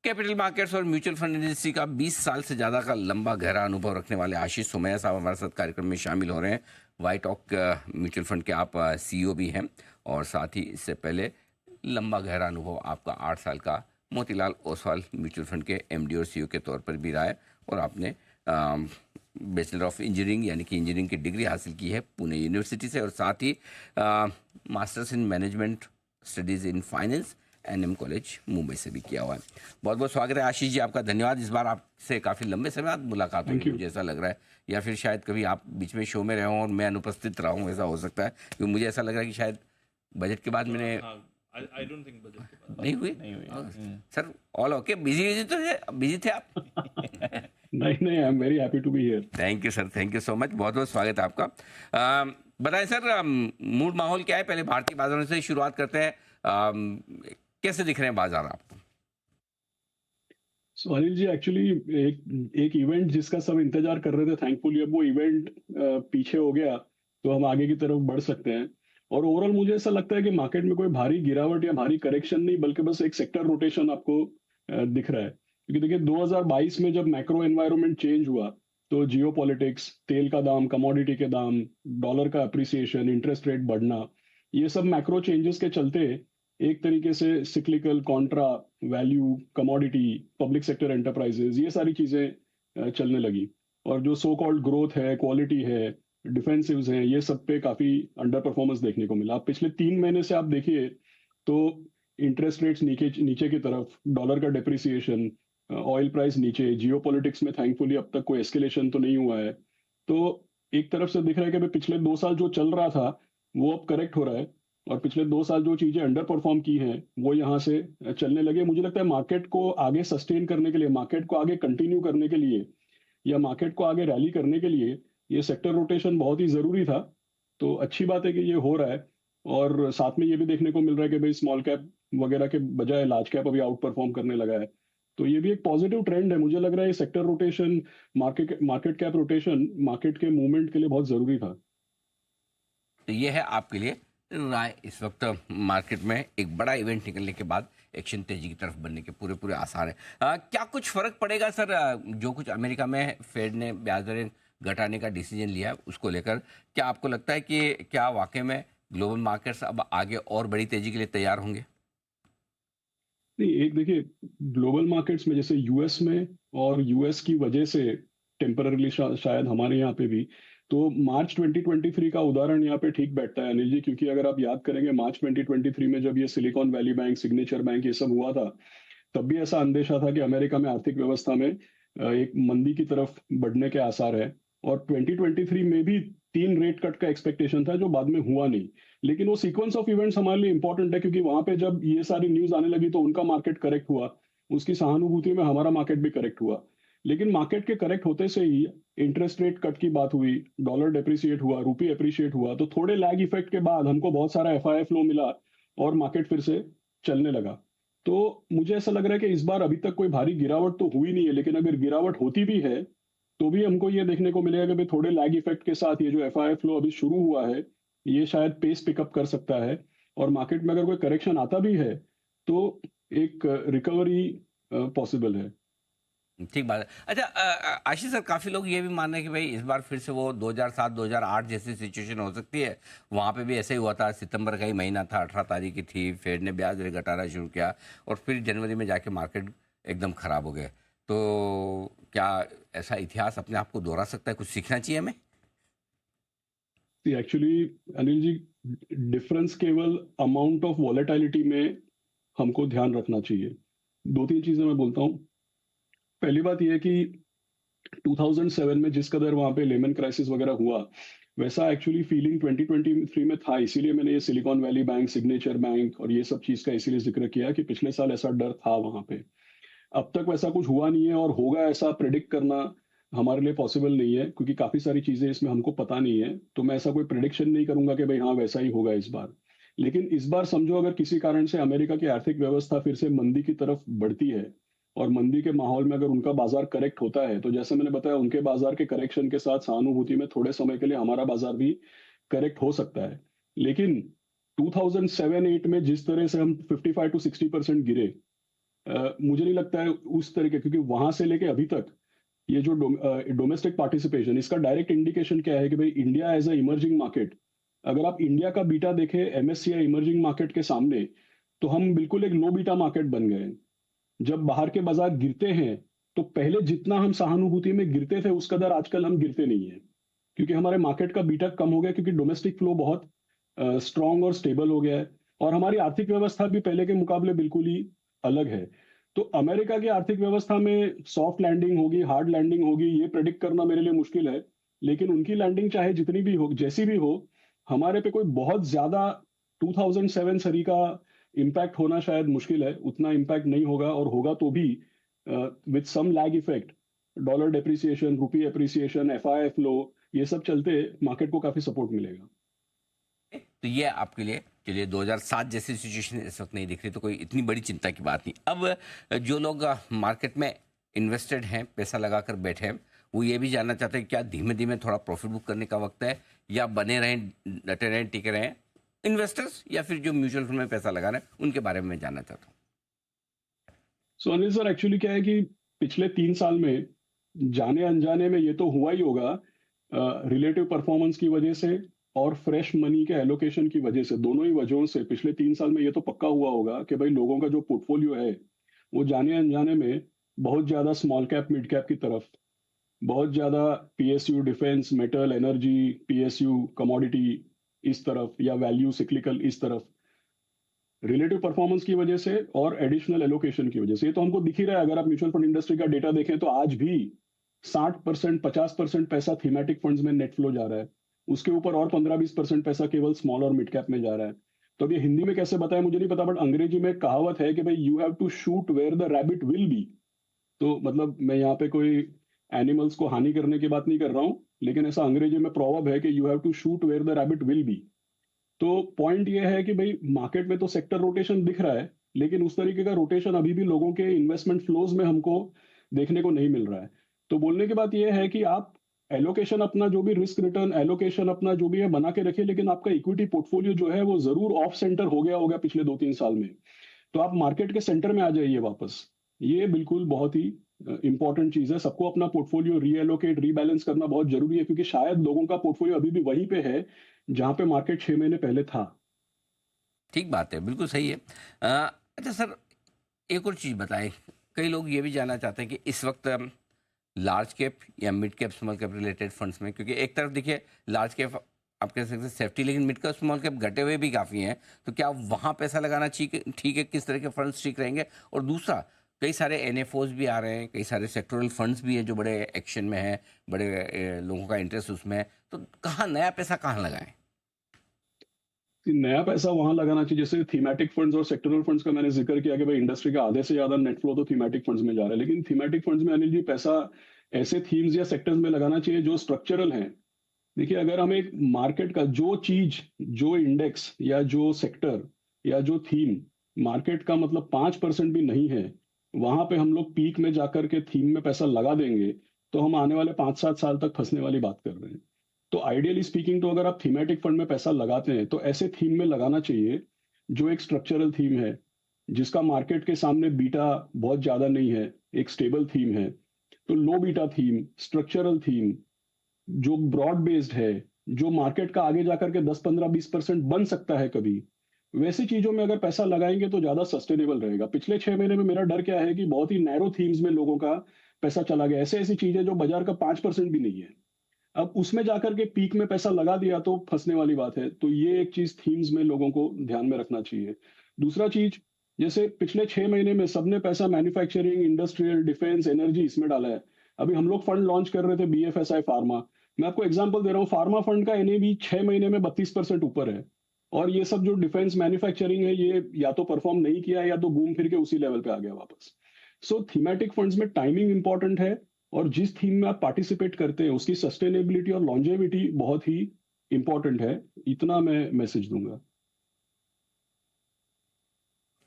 Capital markets और mutual fund industry का 20 साल से ज़्यादा का लंबा गहरा अनुभव रखने वाले आशीष सोमैया साहब हमारे साथ कार्यक्रम में शामिल हो रहे हैं। वाइट ऑक म्यूचुअल फंड के आप सीईओ भी हैं और साथ ही इससे पहले लंबा गहरा अनुभव आपका 8 साल का मोतीलाल ओसवाल म्यूचुअल फंड के एमडी और सीईओ के तौर पर भी रहा है। और आपने बैचलर ऑफ इंजीनियरिंग यानी कि इंजीनियरिंग की डिग्री हासिल की है पुणे यूनिवर्सिटी से और साथ ही masters in management studies in finance NM college Mumbai से भी किया हुआ है। बहुत बहुत स्वागत है आशीष जी, आपका धन्यवाद। इस बार आपसे काफ़ी लंबे समय बाद मुलाकात हुई, मुझे ऐसा लग रहा है, या फिर शायद कभी आप बीच में शो में रहे हों और मैं अनुपस्थित रहा हूँ, ऐसा हो सकता है। क्योंकि मुझे ऐसा लग रहा है कि शायद बजट के बाद मैंने I don't think बजट के बाद नहीं हुई सर। ऑल ओके, बिजी तो है, बिजी थे आप? नहीं नहीं, I am very happy to be here. Thank you sir, thank you so much, बहुत बहुत स्वागत है आपका। बताएं सर, मूड माहौल क्या है? पहले भारतीय बाजारों से ही शुरुआत करते हैं। कैसे दिख रहे हैं बाजार आपको? सो अनिल जी, एक्चुअली एक इवेंट जिसका सब इंतजार कर रहे थे, थैंकफुली अब वो इवेंट पीछे हो गया, तो हम आगे की तरफ बढ़ सकते हैं। और ओवरऑल मुझे ऐसा लगता है कि मार्केट में कोई भारी गिरावट या भारी करेक्शन नहीं, बल्कि बस एक सेक्टर रोटेशन आपको दिख रहा है। क्योंकि देखिए 2022 में जब मैक्रो एनवायरनमेंट चेंज हुआ, तो जियो पॉलिटिक्स, तेल का दाम, कमोडिटी के दाम, डॉलर का अप्रिसिएशन, इंटरेस्ट रेट बढ़ना, ये सब मैक्रो चेंजेस के चलते एक तरीके से cyclical, Contra, value, commodity, public sector enterprises, ये सारी चीजें चलने लगी। और जो सो कॉल्ड ग्रोथ है, क्वालिटी है, डिफेंसिव्स हैं, ये सब पे काफी अंडर परफॉर्मेंस देखने को मिला। आप पिछले 3 महीने से आप देखिए तो इंटरेस्ट रेट्स नीचे नीचे की तरफ, डॉलर का डेप्रिसिएशन, ऑयल प्राइस नीचे, जियो पॉलिटिक्स में थैंकफुली अब तक कोई एस्केलेशन तो नहीं हुआ है। तो एक तरफ से दिख रहा है कि भाई पिछले 2 साल जो चल रहा था वो अब करेक्ट हो रहा है, और पिछले 2 साल जो चीजें अंडर परफॉर्म की हैं वो यहाँ से चलने लगे। मुझे लगता है मार्केट को आगे सस्टेन करने के लिए, मार्केट को आगे कंटिन्यू करने के लिए, या मार्केट को आगे रैली करने के लिए ये सेक्टर रोटेशन बहुत ही ज़रूरी था। तो अच्छी बात है कि ये हो रहा है। और साथ में ये भी देखने को मिल रहा है कि भाई स्मॉल कैप वगैरह के बजाय लार्ज कैप अभी आउट परफॉर्म करने लगा है। तो ये भी एक पॉजिटिव ट्रेंड है। मुझे लग रहा है ये sector rotation, market cap rotation market के मूवमेंट के लिए बहुत ज़रूरी था। तो ये है आपके लिए राय। इस वक्त मार्केट में एक बड़ा इवेंट निकलने के बाद एक्शन तेजी की तरफ बनने के पूरे पूरे आसार हैं। क्या कुछ फर्क पड़ेगा सर, जो कुछ अमेरिका में फेड ने ब्याज दरें घटाने का डिसीजन लिया उसको लेकर? क्या आपको लगता है कि क्या वाकई में ग्लोबल मार्केट्स अब आगे और बड़ी तेजी के लिए तैयार होंगे? नहीं, एक देखिए, ग्लोबल मार्केट्स में जैसे यूएस में, और यूएस की वजह से टेम्पररीली शायद हमारे यहाँ पे भी, तो मार्च 2023 का उदाहरण यहाँ पे ठीक बैठता है अनिल जी। क्योंकि अगर आप याद करेंगे मार्च 2023 में जब ये silicon valley bank, signature bank, ये सब हुआ था, तब भी ऐसा अंदेशा था कि अमेरिका में आर्थिक व्यवस्था में एक मंदी की तरफ बढ़ने के आसार है। और 2023 में भी 3 रेट कट का एक्सपेक्टेशन था, जो बाद में हुआ नहीं। लेकिन वो सीक्वेंस ऑफ इवेंट्स हमारे लिए इंपॉर्टेंट है, क्योंकि वहां पे जब ये सारी न्यूज आने लगी तो उनका मार्केट करेक्ट हुआ, उसकी सहानुभूति में हमारा मार्केट भी करेक्ट हुआ। लेकिन मार्केट के करेक्ट होते से ही इंटरेस्ट रेट कट की बात हुई, डॉलर डेप्रिसिएट हुआ, रूपी अप्रिशिएट हुआ, तो थोड़े लैग इफेक्ट के बाद हमको बहुत सारा एफआई फ्लो मिला और मार्केट फिर से चलने लगा। तो मुझे ऐसा लग रहा है कि इस बार अभी तक कोई भारी गिरावट तो हुई नहीं है, लेकिन अगर गिरावट होती भी है तो भी हमको ये देखने को मिलेगा कि भाई थोड़े लैग इफेक्ट के साथ ये जो एफआई फ्लो अभी शुरू हुआ है, ये शायद पेस पिकअप कर सकता है। और मार्केट में अगर कोई करेक्शन आता भी है तो एक रिकवरी पॉसिबल है। ठीक बात है। अच्छा, आशीष सर, काफ़ी लोग ये भी मान रहे हैं कि भाई इस बार फिर से वो 2007-2008 जैसी सिचुएशन हो सकती है। वहाँ पे भी ऐसे ही हुआ था, सितंबर का ही महीना था, 18 तारीख की थी, फेड ने ब्याज दरें घटाना शुरू किया और फिर जनवरी में जाके मार्केट एकदम ख़राब हो गए। तो क्या ऐसा इतिहास अपने आप को दोहरा सकता है? कुछ सीखना चाहिए हमें? एक्चुअली अनिल जी, डिफरेंस केवल अमाउंट ऑफ वॉलेटिलिटी में हमको ध्यान रखना चाहिए। 2-3 चीजें मैं बोलता हूँ। पहली बात यह है कि 2007 में जिस कदर वहां पे लेमन क्राइसिस वगैरह हुआ, वैसा एक्चुअली फीलिंग 2023 में था। इसीलिए मैंने ये silicon valley bank, signature bank और ये सब चीज का इसीलिए जिक्र किया कि पिछले साल ऐसा डर था वहां पे। अब तक वैसा कुछ हुआ नहीं है, और होगा ऐसा प्रिडिक्ट करना हमारे लिए पॉसिबल नहीं है, क्योंकि काफी सारी चीजें इसमें हमको पता नहीं है। तो मैं ऐसा कोई प्रिडिक्शन नहीं करूंगा कि भाई हाँ वैसा ही होगा इस बार। लेकिन इस बार समझो, अगर किसी कारण से अमेरिका की आर्थिक व्यवस्था फिर से मंदी की तरफ बढ़ती है, और मंदी के माहौल में अगर उनका बाजार करेक्ट होता है, तो जैसे मैंने बताया, उनके बाजार के करेक्शन के साथ सहानुभूति में थोड़े समय के लिए हमारा बाजार भी करेक्ट हो सकता है। लेकिन 2007-8 में जिस तरह से हम 55 to 60% गिरे, मुझे नहीं लगता है उस तरीके, क्योंकि वहां से लेके अभी तक ये जो डोमेस्टिक पार्टिसिपेशन, इसका डायरेक्ट इंडिकेशन क्या है कि भाई India as a emerging market, अगर आप इंडिया का बीटा देखें एमएससीआई इमर्जिंग मार्केट के सामने, तो हम बिल्कुल एक लो बीटा मार्केट बन गए हैं। जब बाहर के बाजार गिरते हैं, तो पहले जितना हम सहानुभूति में गिरते थे उस कदर आजकल हम गिरते नहीं है, क्योंकि हमारे मार्केट का बीटा कम हो गया, क्योंकि डोमेस्टिक फ्लो बहुत स्ट्रांग और स्टेबल हो गया है, और हमारी आर्थिक व्यवस्था भी पहले के मुकाबले बिल्कुल ही अलग है। तो अमेरिका की आर्थिक व्यवस्था में सॉफ्ट लैंडिंग होगी, हार्ड लैंडिंग होगी, ये प्रेडिक्ट करना मेरे लिए मुश्किल है। लेकिन उनकी लैंडिंग चाहे जितनी भी हो, जैसी भी हो, हमारे पे कोई बहुत ज्यादा 2007 सरी का इम्पैक्ट होना शायद मुश्किल है। उतना इम्पैक्ट नहीं होगा, और होगा तो भी with some lag effect, dollar depreciation, rupee appreciation, FI flow, ये सब चलते मार्केट को काफी सपोर्ट मिलेगा। तो ये आपके लिए, चलिए 2007 जैसी सिचुएशन इस वक्त नहीं दिख रही, तो कोई इतनी बड़ी चिंता की बात नहीं। अब जो लोग मार्केट में इन्वेस्टेड हैं, पैसा लगाकर बैठे हैं, वो ये भी जानना चाहते हैं क्या धीमे धीमे थोड़ा प्रॉफिट बुक करने का वक्त है, या बने रहें, डटे रहें, टिके रहें इन्वेस्टर्स, या फिर जो म्यूचुअल फंड में पैसा लगा रहे हैं उनके बारे में मैं जानना चाहता हूँ। सो अनिल सर, एक्चुअली क्या है कि पिछले 3 साल में जाने अनजाने में ये तो हुआ ही होगा, रिलेटिव परफॉर्मेंस की वजह से और फ्रेश मनी के एलोकेशन की वजह से, दोनों ही वजहों से पिछले 3 साल में ये तो पक्का हुआ होगा कि भाई लोगों का जो पोर्टफोलियो है वो जाने अनजाने में बहुत ज्यादा स्मॉल कैप मिड कैप की तरफ, बहुत ज्यादा PSU defence metal energy, PSU commodity इस तरफ, या वैल्यू सिक्लिकल इस तरफ, रिलेटिव परफॉर्मेंस की वजह से और एडिशनल एलोकेशन की वजह से। ये तो हमको दिख ही रहा है, अगर आप म्यूचुअल फंड इंडस्ट्री का डेटा देखें तो आज भी 60% 50% पैसा थीमेटिक फंड्स में नेट फ्लो जा रहा है, उसके ऊपर और 15-20% पैसा केवल स्मॉल और मिड कैप में जा रहा है। तो अब ये हिंदी में कैसे बताएं मुझे नहीं पता, बट अंग्रेजी में एक कहावत है कि भाई you have to shoot where the rabbit will be. तो मतलब मैं यहाँ पे कोई एनिमल्स को हानि करने की बात नहीं कर रहा हूँ, लेकिन ऐसा अंग्रेजी में प्रोवर्ब है कि you have to shoot where the rabbit will be. तो पॉइंट ये है कि भाई मार्केट में तो सेक्टर रोटेशन दिख रहा है, लेकिन उस तरीके का रोटेशन अभी भी लोगों के इन्वेस्टमेंट फ्लोज में हमको देखने को नहीं मिल रहा है। तो बोलने की बात यह है कि आप एलोकेशन अपना जो भी रिस्क रिटर्न एलोकेशन अपना जो भी है बना के रखिए, लेकिन आपका इक्विटी पोर्टफोलियो जो है वो जरूर ऑफ सेंटर हो गया होगा पिछले 2-3 साल में। तो आप मार्केट के सेंटर में आ जाइए वापस। ये बिल्कुल बहुत ही इंपॉर्टेंट चीज है। सबको अपना पोर्टफोलियो रीएलोकेट रीबैलेंस करना बहुत जरूरी है, क्योंकि शायद लोगों का पोर्टफोलियो अभी भी वहीं पे है जहां पे मार्केट 6 महीने पहले था। ठीक बात है, बिल्कुल सही है। अच्छा सर, एक और चीज़ बताएं, कई लोग ये भी जानना चाहते हैं कि इस वक्त लार्ज कैप या mid cap small cap related funds में, क्योंकि एक तरफ देखिए लार्ज कैप आप कह सकते हैं सेफ्टी, लेकिन मिड कैप स्मॉल कैप घटे हुए भी काफ़ी हैं, तो क्या वहाँ पैसा लगाना ठीक है, किस तरह के फंड्स ठीक रहेंगे? और दूसरा, कई सारे एनएफओज भी आ रहे हैं, कई सारे सेक्टोरल फंड्स भी हैं जो बड़े एक्शन में हैं, बड़े लोगों का इंटरेस्ट उसमें है, तो कहाँ नया पैसा कहाँ लगाएं? नया पैसा वहां लगाना चाहिए, जैसे थीमेटिक फंड्स और सेक्टरल फंड्स का मैंने जिक्र किया कि भाई इंडस्ट्री का आधे से ज्यादा नेट फ्लो तो थीमेटिक फंड्स में जा रहा है, लेकिन थीमेटिक फंड्स में अनिल जी पैसा ऐसे थीम्स या सेक्टर्स में लगाना चाहिए जो स्ट्रक्चरल हैं। देखिए, अगर हम एक मार्केट का जो चीज, जो इंडेक्स या जो सेक्टर या जो थीम मार्केट का मतलब 5% भी नहीं है, वहां पे हम लोग पीक में जाकर के थीम में पैसा लगा देंगे, तो हम आने वाले 5-7 साल तक फंसने वाली बात कर रहे हैं। तो आइडियली स्पीकिंग, तो अगर आप थीमेटिक फंड में पैसा लगाते हैं तो ऐसे थीम में लगाना चाहिए जो एक स्ट्रक्चरल थीम है, जिसका मार्केट के सामने बीटा बहुत ज्यादा नहीं है, एक स्टेबल थीम है। तो low beta theme, structural theme, जो ब्रॉड बेस्ड है, जो मार्केट का आगे जाकर के 10-15-20% बन सकता है कभी, वैसी चीजों में अगर पैसा लगाएंगे तो ज्यादा सस्टेनेबल रहेगा। पिछले 6 महीने में मेरा डर क्या है कि बहुत ही नैरो थीम्स में लोगों का पैसा चला गया, ऐसे ऐसी चीजें जो बाजार का 5% भी नहीं है। अब उसमें जाकर के पीक में पैसा लगा दिया तो फंसने वाली बात है। तो ये एक चीज थीम्स में लोगों को ध्यान में रखना चाहिए। दूसरा चीज, जैसे पिछले 6 महीने में सबने पैसा मैन्युफैक्चरिंग, इंडस्ट्रियल, डिफेंस, एनर्जी इसमें डाला है। अभी हम लोग फंड लॉन्च कर रहे थे बीएफएसआई फार्मा, मैं आपको एग्जांपल दे रहा हूँ, फार्मा फंड का एनएवी 6 महीने में 32% ऊपर है। और ये सब जो डिफेंस मैन्युफैक्चरिंग है, ये या तो परफॉर्म नहीं किया है या तो घूम फिर के उसी लेवल पे आ गया वापस। सो थीमेटिक फंड्स में टाइमिंग इंपॉर्टेंट है, और जिस थीम में आप पार्टिसिपेट करते हैं उसकी सस्टेनेबिलिटी और लॉन्जेविटी बहुत ही इंपॉर्टेंट है। इतना मैं मैसेज दूंगा।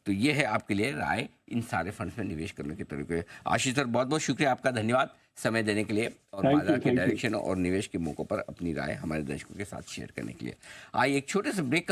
तो ये है आपके लिए राय इन सारे फंड्स में निवेश करने के तरीके। आशीष सर, बहुत बहुत शुक्रिया आपका, धन्यवाद समय देने के लिए और बाजार के डायरेक्शन और निवेश के मौकों पर अपनी राय हमारे दर्शकों के साथ शेयर करने के लिए। आइए एक छोटे से ब्रेक